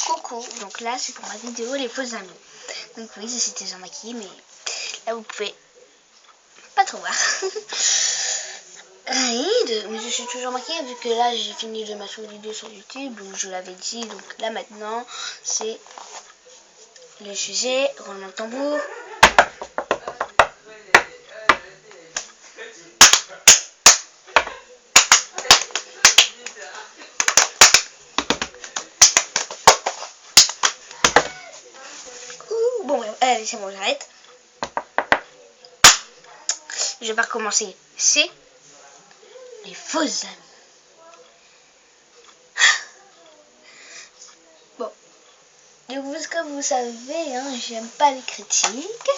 Coucou, donc là c'est pour ma vidéo les faux amis. Donc oui, je suis déjà maquillée, mais là vous pouvez pas trop voir. Mais je suis toujours maquillée vu que là j'ai fini de mettre une vidéo sur YouTube où je l'avais dit. Donc là maintenant c'est le sujet, roulement de tambour. Bon, allez, c'est bon, j'arrête. Je vais pas recommencer. C'est les faux amis. Bon, donc comme vous savez, hein, j'aime pas les critiques.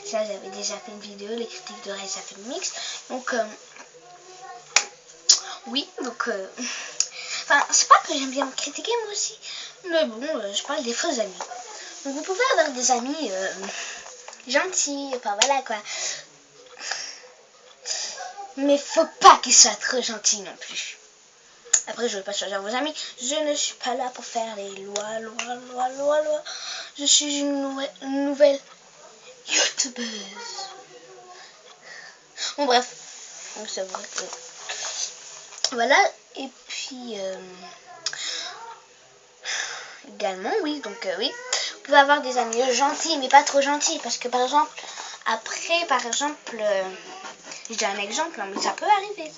Ça, j'avais déjà fait une vidéo, les critiques de Ray, ça fait le mix. Donc, oui, donc, enfin, c'est pas que j'aime bien me critiquer moi aussi, mais bon, je parle des faux amis. Donc, vous pouvez avoir des amis gentils, enfin voilà quoi. Mais faut pas qu'ils soient trop gentils non plus. Après, je ne vais pas choisir vos amis. Je ne suis pas là pour faire les lois. Je suis une nouvelle youtubeuse. Bon, bref. Donc, c'est vrai que... Voilà. Et puis... également, oui. Donc, oui. Vous pouvez avoir des amis gentils, mais pas trop gentils. Parce que, par exemple, après, je dis un exemple, hein, mais ça peut arriver.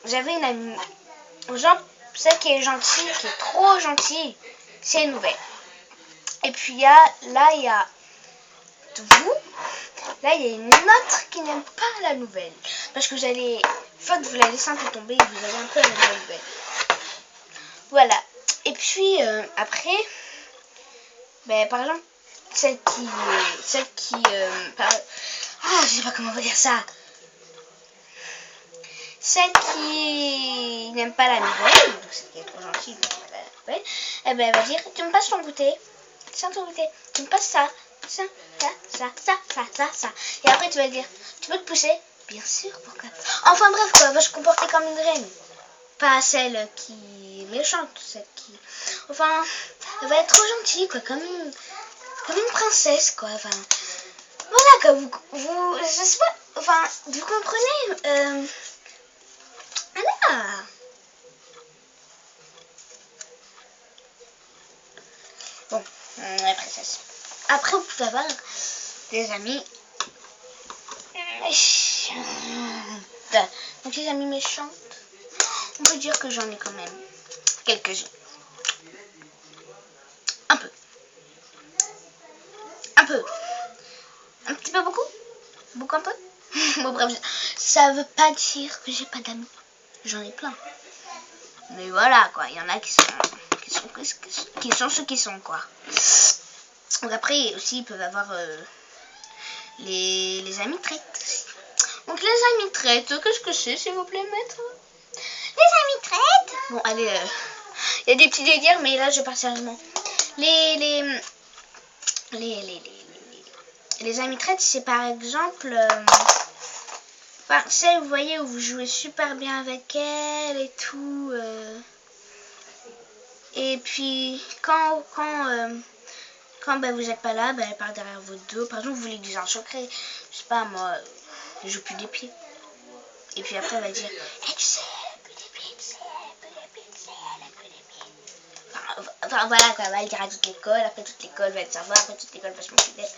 J'avais une amie... Genre, celle qui est gentille, qui est trop gentille, c'est une nouvelle. Et puis il y a vous, là il y a une autre qui n'aime pas la nouvelle. Parce que vous allez, vous la laissez un peu tomber et vous allez un peu aimer la nouvelle. Voilà. Et puis après, par exemple, celle qui je sais pas comment vous dire ça. Celle qui n'aime pas la nouvelle, donc celle qui est trop gentille, elle va dire, tu me passes ton goûter, tu me passes ça. Et après tu vas dire, tu peux te pousser? Bien sûr, pourquoi? Enfin bref, quoi, elle va se comporter comme une reine. Pas celle qui est méchante, celle qui... Enfin, elle va être trop gentille, quoi, comme une princesse, quoi, enfin... Voilà, quoi, je sais pas, enfin, vous comprenez, voilà. Bon, la princesse. Après, vous pouvez avoir des amis méchantes. Donc, les amis méchantes, on peut dire que j'en ai quand même quelques-unes. Un peu. Un petit peu beaucoup? Beaucoup un peu? Bon, bref, ça veut pas dire que j'ai pas d'amis. J'en ai plein. Mais voilà, quoi, il y en a qui sont ceux qui sont, quoi. Donc après, aussi, ils peuvent avoir les amis traites. Donc les amis traites, qu'est-ce que c'est, s'il vous plaît, maître? Les amis traites? Bon, allez, il y a des petits délires, mais là, je parle sérieusement. Les amis traites, c'est par exemple... celle, vous voyez, où vous jouez super bien avec elle et tout. Et puis, quand vous n'êtes pas là, elle part derrière votre dos. Par exemple, vous voulez dire un secret. Je sais pas, moi, je joue plus des pieds. Et puis après, elle va dire, tu sais, elle des pieds, Enfin, voilà, quoi, elle va le dire à toute l'école. Après, toute l'école va le savoir. Après, toute l'école va se moquer d'elle.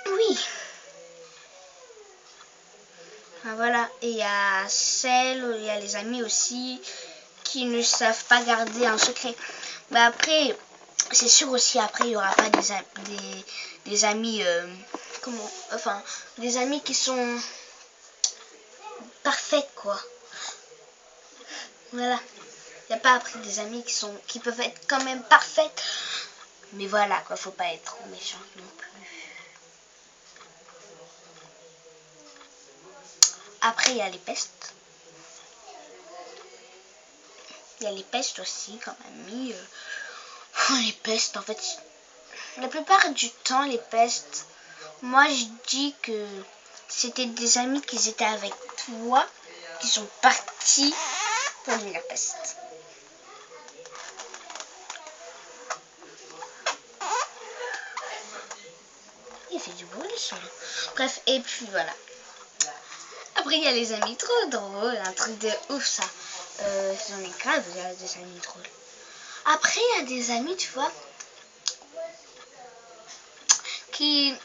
Oui. Enfin, voilà. Et il y a il y a les amis aussi qui ne savent pas garder un secret. Après, c'est sûr aussi, après, il n'y aura pas des amis, des amis qui sont parfaits, quoi. Voilà. Il n'y a pas après des amis qui peuvent être quand même parfaites. Mais voilà, quoi, faut pas être trop méchant non plus. Après, il y a les pestes. Il y a les pestes aussi, comme amis. Les pestes, en fait, la plupart du temps, les pestes, moi, je dis que c'était des amis qui étaient avec toi, qui sont partis pour devenir peste. Il fait du bruit le son. Bref, et puis voilà. Après, il y a les amis trop drôles. Un truc de ouf, ça. J'en ai grave, il y a des amis drôles. Après, il y a des amis, tu vois, qui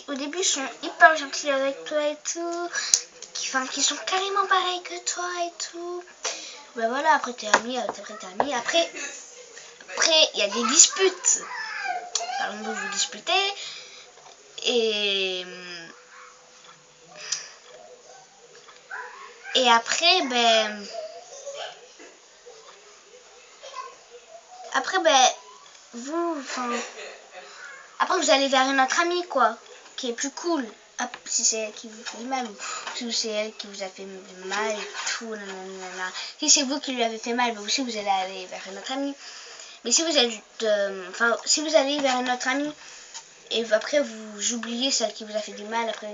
au début sont hyper gentils avec toi et tout. Qui sont carrément pareils que toi et tout. Ben voilà, après t'es ami, Après, il y a des disputes. Par exemple, vous vous disputez. Et après, après vous allez vers une autre amie, quoi, qui est plus cool. Si c'est elle qui vous fait mal, ou si c'est elle qui vous a fait mal et tout, nanana. Si c'est vous qui lui avez fait mal, aussi vous allez aller vers une autre amie. Mais si vous êtes, si vous allez vers une autre amie, et après vous oubliez celle qui vous a fait du mal, après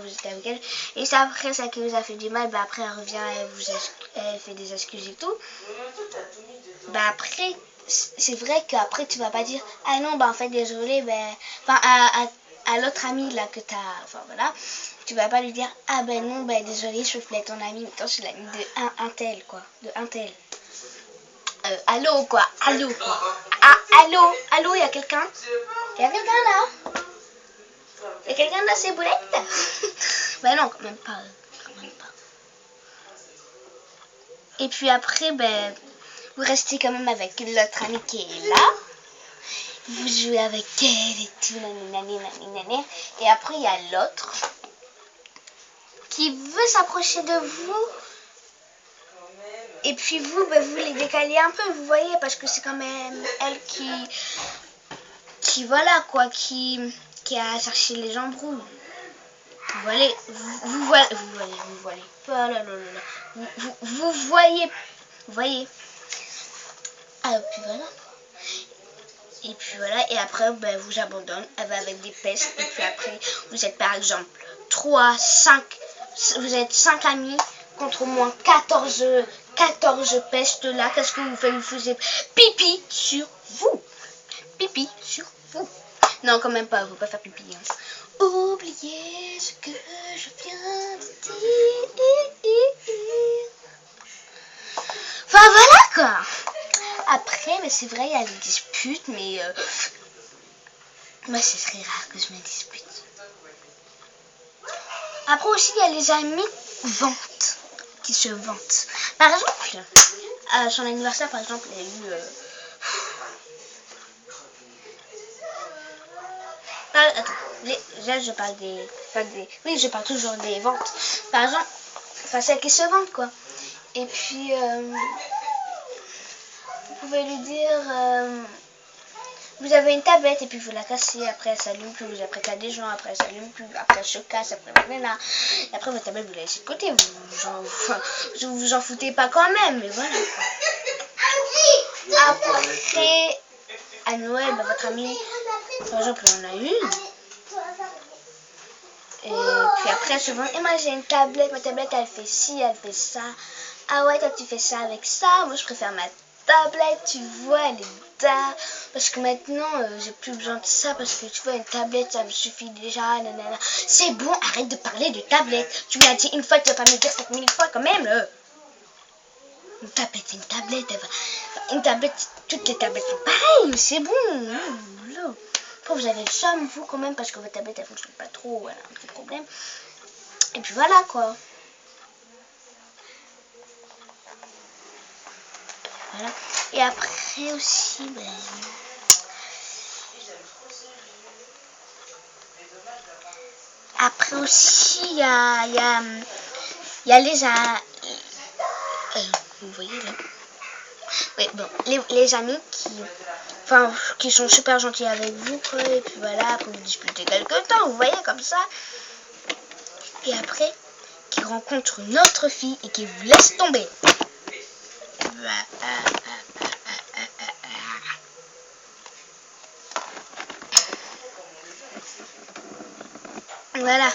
vous êtes avec elle, et c'est après celle qui vous a fait du mal, après elle revient, elle fait des excuses et tout. Après, c'est vrai qu'après tu vas pas dire ah non en fait désolé, à l'autre ami là que t'as, voilà, tu vas pas lui dire ah non désolé je voulais ton ami, maintenant c'est l'ami de un tel, quoi, de un tel. Allô quoi, allô quoi. Ah allô, y a quelqu'un là? Y a quelqu'un dans ces boulettes? Non, quand même pas. Et puis après, vous restez quand même avec l'autre amie qui est là. Vous jouez avec elle et tout, nanani. Et après, il y a l'autre qui veut s'approcher de vous. Et puis vous, vous les décalez un peu, vous voyez, parce que c'est quand même elle qui voilà quoi, qui a cherché les embrouilles. Vous voyez. Oh là là là là. Vous voyez. Ah, et puis voilà. Et après, vous abandonne. Elle va avec des pestes. Et puis après, vous êtes par exemple 3, 5. Vous êtes 5 amis contre au moins 14 pestes là. Qu'est-ce que vous faites? Vous faisiez pipi sur vous. Pipi sur vous. Non, quand même pas. Faut pas faire pipi. Hein. Oubliez ce que je viens de dire. Enfin voilà quoi. Après, c'est vrai, il y a des disputes, mais moi c'est très rare que je me dispute. Après aussi, il y a les amis qui se vantent. Par exemple, à son anniversaire, par exemple, il y a eu... Là, je parle des... Oui, je parle toujours des ventes. Par exemple, celles qui se vendent, quoi. Et puis, vous pouvez lui dire... vous avez une tablette et puis vous la cassez, après elle s'allume plus, vous apprêtez à des gens, après elle s'allume plus, après elle se casse, après voilà. Et après votre tablette vous la laissez de côté, vous en foutez pas quand même, mais voilà. Après, à Noël, votre amie, par exemple, on a une. Et puis après, souvent, et moi j'ai une tablette, ma tablette elle fait ci, elle fait ça. Ah ouais, toi tu fais ça avec ça, moi je préfère ma tablette, tu vois, elle est là. Parce que maintenant, j'ai plus besoin de ça, parce que tu vois, une tablette ça me suffit déjà, nanana. C'est bon, arrête de parler de tablette. Tu me l'as dit une fois, tu vas pas me dire 7000 fois quand même. Une tablette, c'est une tablette. Une tablette, toutes les tablettes sont pareilles, c'est bon. Après, vous avez le somme, vous, quand même, parce que votre tablette, elle fonctionne pas trop, voilà, un petit problème. Et puis voilà, quoi. Voilà. Et après aussi, il y a vous voyez là. Oui, bon, les amis qui sont super gentils avec vous, quoi, et puis voilà, après vous disputez quelques temps, vous voyez, comme ça. Et après, qui rencontrent une autre fille et qui vous laisse tomber. Voilà.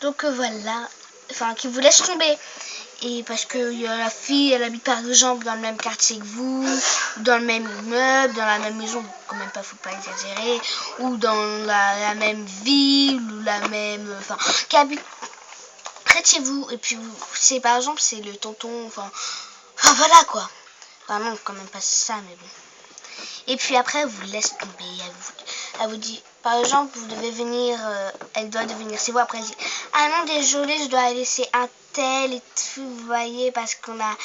Donc voilà. Enfin, qui vous laisse tomber. Et parce que la fille, elle habite par exemple dans le même quartier que vous, ou dans le même immeuble, dans la même maison, quand même pas, faut pas exagérer, ou dans la même ville, ou la même, enfin, qui habite près de chez vous, et puis vous, c'est par exemple, c'est le tonton, enfin voilà quoi. Enfin non, quand même pas ça, mais bon. Et puis après, elle vous laisse tomber, elle vous dit, par exemple, vous devez venir, elle doit devenir, c'est vous après, elle dit, ah non, désolé, je dois laisser un tel et tout, vous voyez, parce qu'on a,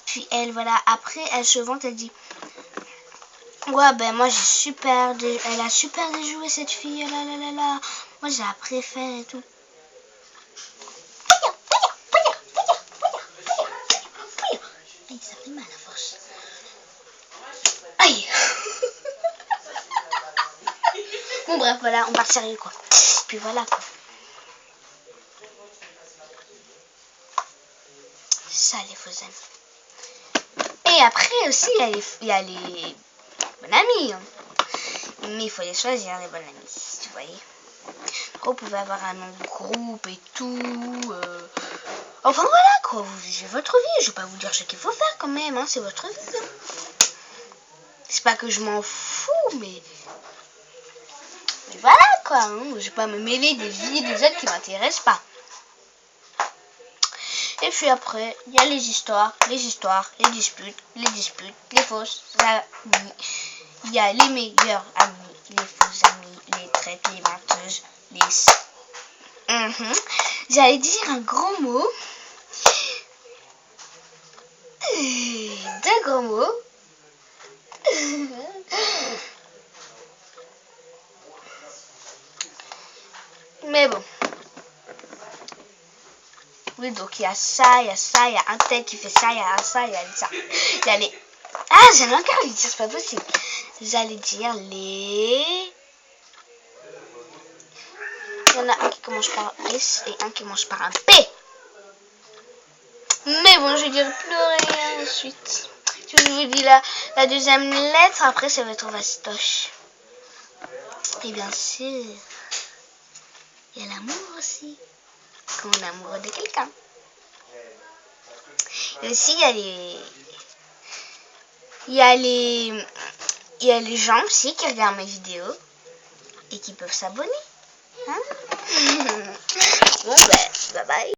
puis elle, voilà, après, elle se vante, elle dit, ouais, ben moi, elle a super déjoué cette fille, là, là, là, là, moi, je la préfère et tout. Aïe, ça fait mal à force. Aïe. Bon bref, voilà, on part sérieux quoi. Puis voilà quoi. Ça les faux amis. Et après aussi, il y a les bonnes amies. Hein. Mais il faut les choisir les bonnes amies, vous voyez. Vous pouvez avoir un nom de groupe et tout. Enfin voilà quoi, vous vivez votre vie. Je vais pas vous dire ce qu'il faut faire quand même, hein. C'est votre vie. Hein. C'est pas que je m'en fous, mais voilà quoi, hein. Je vais pas me mêler des vies des autres qui m'intéressent pas. Et puis après, il y a les histoires, les disputes, les fausses amies. Il y a les meilleurs amis, les faux amis, les traites, les menteuses, les... J'allais dire un gros mot. Deux gros mots. Mais bon. Oui, donc il y a ça, il y a un tel qui fait ça, il y a ça, il y a ça. Il y a les... Ah, j'allais encore les dire, c'est pas possible. J'allais dire les... Il y en a un qui commence par un S et un qui commence par un P. Mais bon, je vais dire plus rien ensuite. Je vous dis la deuxième lettre, après ça va être vastoche. Et bien sûr, il y a l'amour aussi. Quand on est amoureux de quelqu'un. Et aussi, il y a les gens aussi qui regardent mes vidéos et qui peuvent s'abonner. Hein. Bon, ben, bye bye.